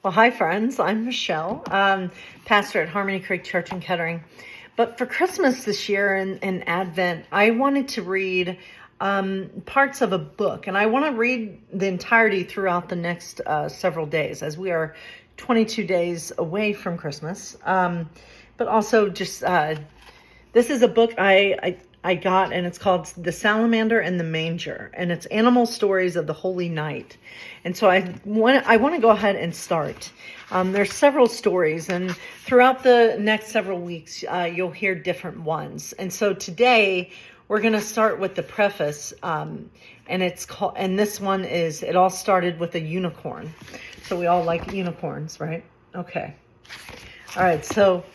Well, hi, friends. I'm Michelle, pastor at Harmony Creek Church in Kettering. But for Christmas this year and Advent, I wanted to read parts of a book, and I want to read the entirety throughout the next several days, as we are 22 days away from Christmas. But also just this is a book I got, and it's called The Salamander and the Manger, and it's animal stories of the Holy Night. And so I want to go ahead and start. There's several stories, and throughout the next several weeks, you'll hear different ones. And so today we're going to start with the preface, and it's called. And this one is. It all started with a unicorn. So we all like unicorns, right? Okay. All right. So.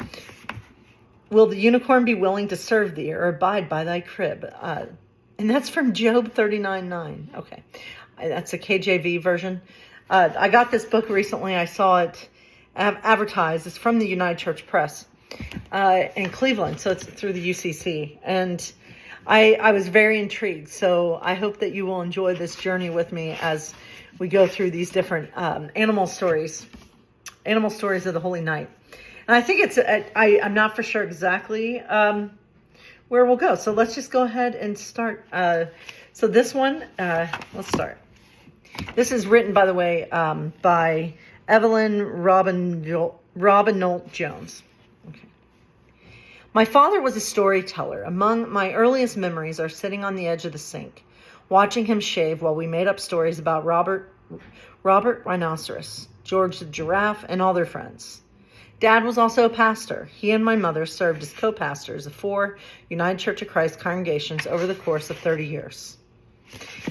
Will the unicorn be willing to serve thee or abide by thy crib? And that's from Job 39:9. Okay. That's a KJV version. I got this book recently. I saw it advertised. It's from the United Church Press in Cleveland. So it's through the UCC. And I was very intrigued. So I hope that you will enjoy this journey with me as we go through these different animal stories of the Holy Night. And I think I'm not for sure exactly where we'll go. So let's just go ahead and start. So this one, let's start. This is written, by the way, by Evelyn Robinolt Jones. Okay. My father was a storyteller. Among my earliest memories are sitting on the edge of the sink, watching him shave while we made up stories about Robert Rhinoceros, George the Giraffe, and all their friends. Dad was also a pastor. He and my mother served as co-pastors of 4 United Church of Christ congregations over the course of 30 years.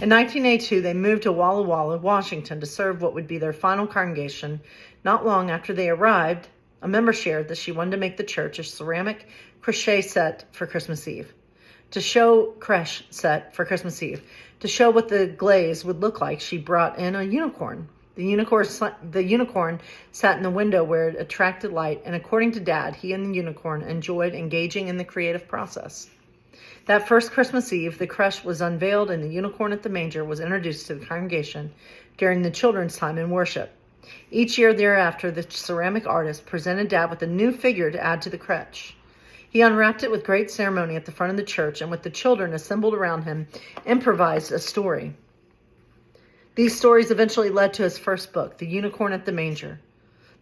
In 1982, they moved to Walla Walla, Washington, to serve what would be their final congregation. Not long after they arrived, a member shared that she wanted to make the church a ceramic crochet set for Christmas Eve. To show what the glaze would look like, she brought in a unicorn. The unicorn sat in the window where it attracted light, and according to Dad, he and the unicorn enjoyed engaging in the creative process. That first Christmas Eve, the creche was unveiled, and the unicorn at the manger was introduced to the congregation during the children's time in worship. Each year thereafter, the ceramic artist presented Dad with a new figure to add to the creche. He unwrapped it with great ceremony at the front of the church, and with the children assembled around him, improvised a story. These stories eventually led to his first book, The Unicorn at the Manger.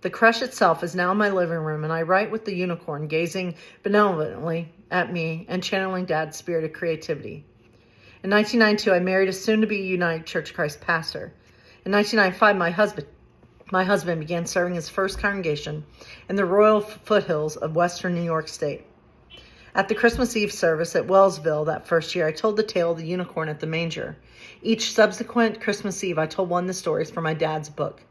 The creche itself is now in my living room, and I write with the unicorn gazing benevolently at me and channeling Dad's spirit of creativity. In 1992, I married a soon-to-be United Church of Christ pastor. In 1995, my husband began serving his first congregation in the Royal Foothills of Western New York State. At the Christmas Eve service at Wellsville that first year, I told the tale of the unicorn at the manger. Each subsequent Christmas Eve, I told one of the stories from my dad's book.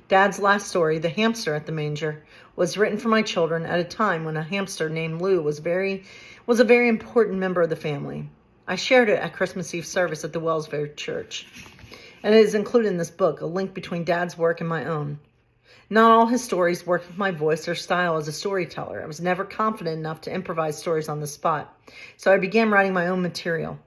Dad's last story, The Hamster at the Manger, was written for my children at a time when a hamster named Lou was a very important member of the family. I shared it at Christmas Eve service at the Wellsville Church. And it is included in this book, a link between Dad's work and my own. Not all his stories worked with my voice or style as a storyteller. I was never confident enough to improvise stories on the spot, so I began writing my own material.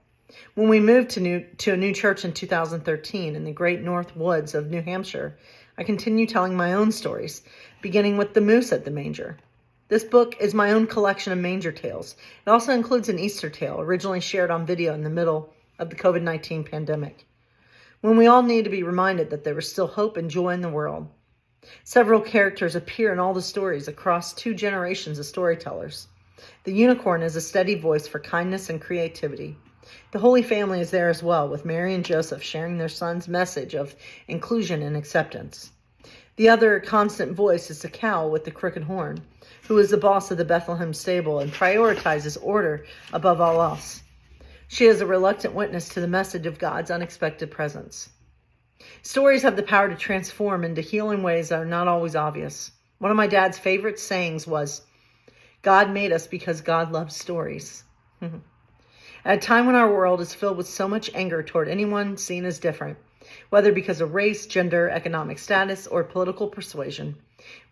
When we moved to a new church in 2013 in the great North Woods of New Hampshire, I continued telling my own stories, beginning with The Moose at the Manger. This book is my own collection of manger tales. It also includes an Easter tale, originally shared on video in the middle of the COVID-19 pandemic, when we all need to be reminded that there was still hope and joy in the world. Several characters appear in all the stories across 2 generations of storytellers. The unicorn is a steady voice for kindness and creativity. The Holy Family is there as well, with Mary and Joseph sharing their son's message of inclusion and acceptance. The other constant voice is the cow with the crooked horn, who is the boss of the Bethlehem stable and prioritizes order above all else. She is a reluctant witness to the message of God's unexpected presence. Stories have the power to transform into healing ways that are not always obvious. One of my dad's favorite sayings was, God made us because God loves stories. At a time when our world is filled with so much anger toward anyone seen as different, whether because of race, gender, economic status, or political persuasion,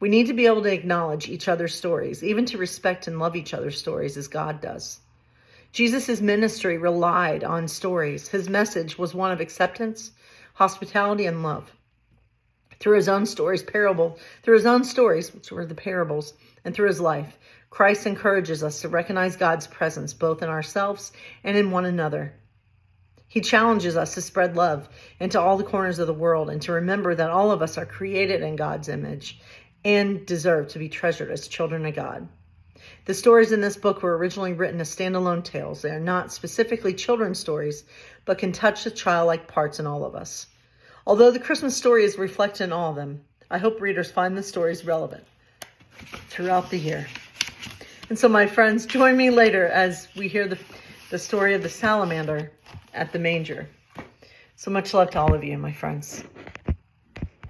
we need to be able to acknowledge each other's stories, even to respect and love each other's stories as God does. Jesus' ministry relied on stories. His message was one of acceptance, hospitality, and love. Through his own stories, which were the parables, and through his life, Christ encourages us to recognize God's presence both in ourselves and in one another. He challenges us to spread love into all the corners of the world and to remember that all of us are created in God's image and deserve to be treasured as children of God. The stories in this book were originally written as standalone tales. They are not specifically children's stories, but can touch the childlike parts in all of us. Although the Christmas story is reflected in all of them, I hope readers find the stories relevant throughout the year. And so, my friends, join me later as we hear the story of the salamander at the manger. So much love to all of you, my friends.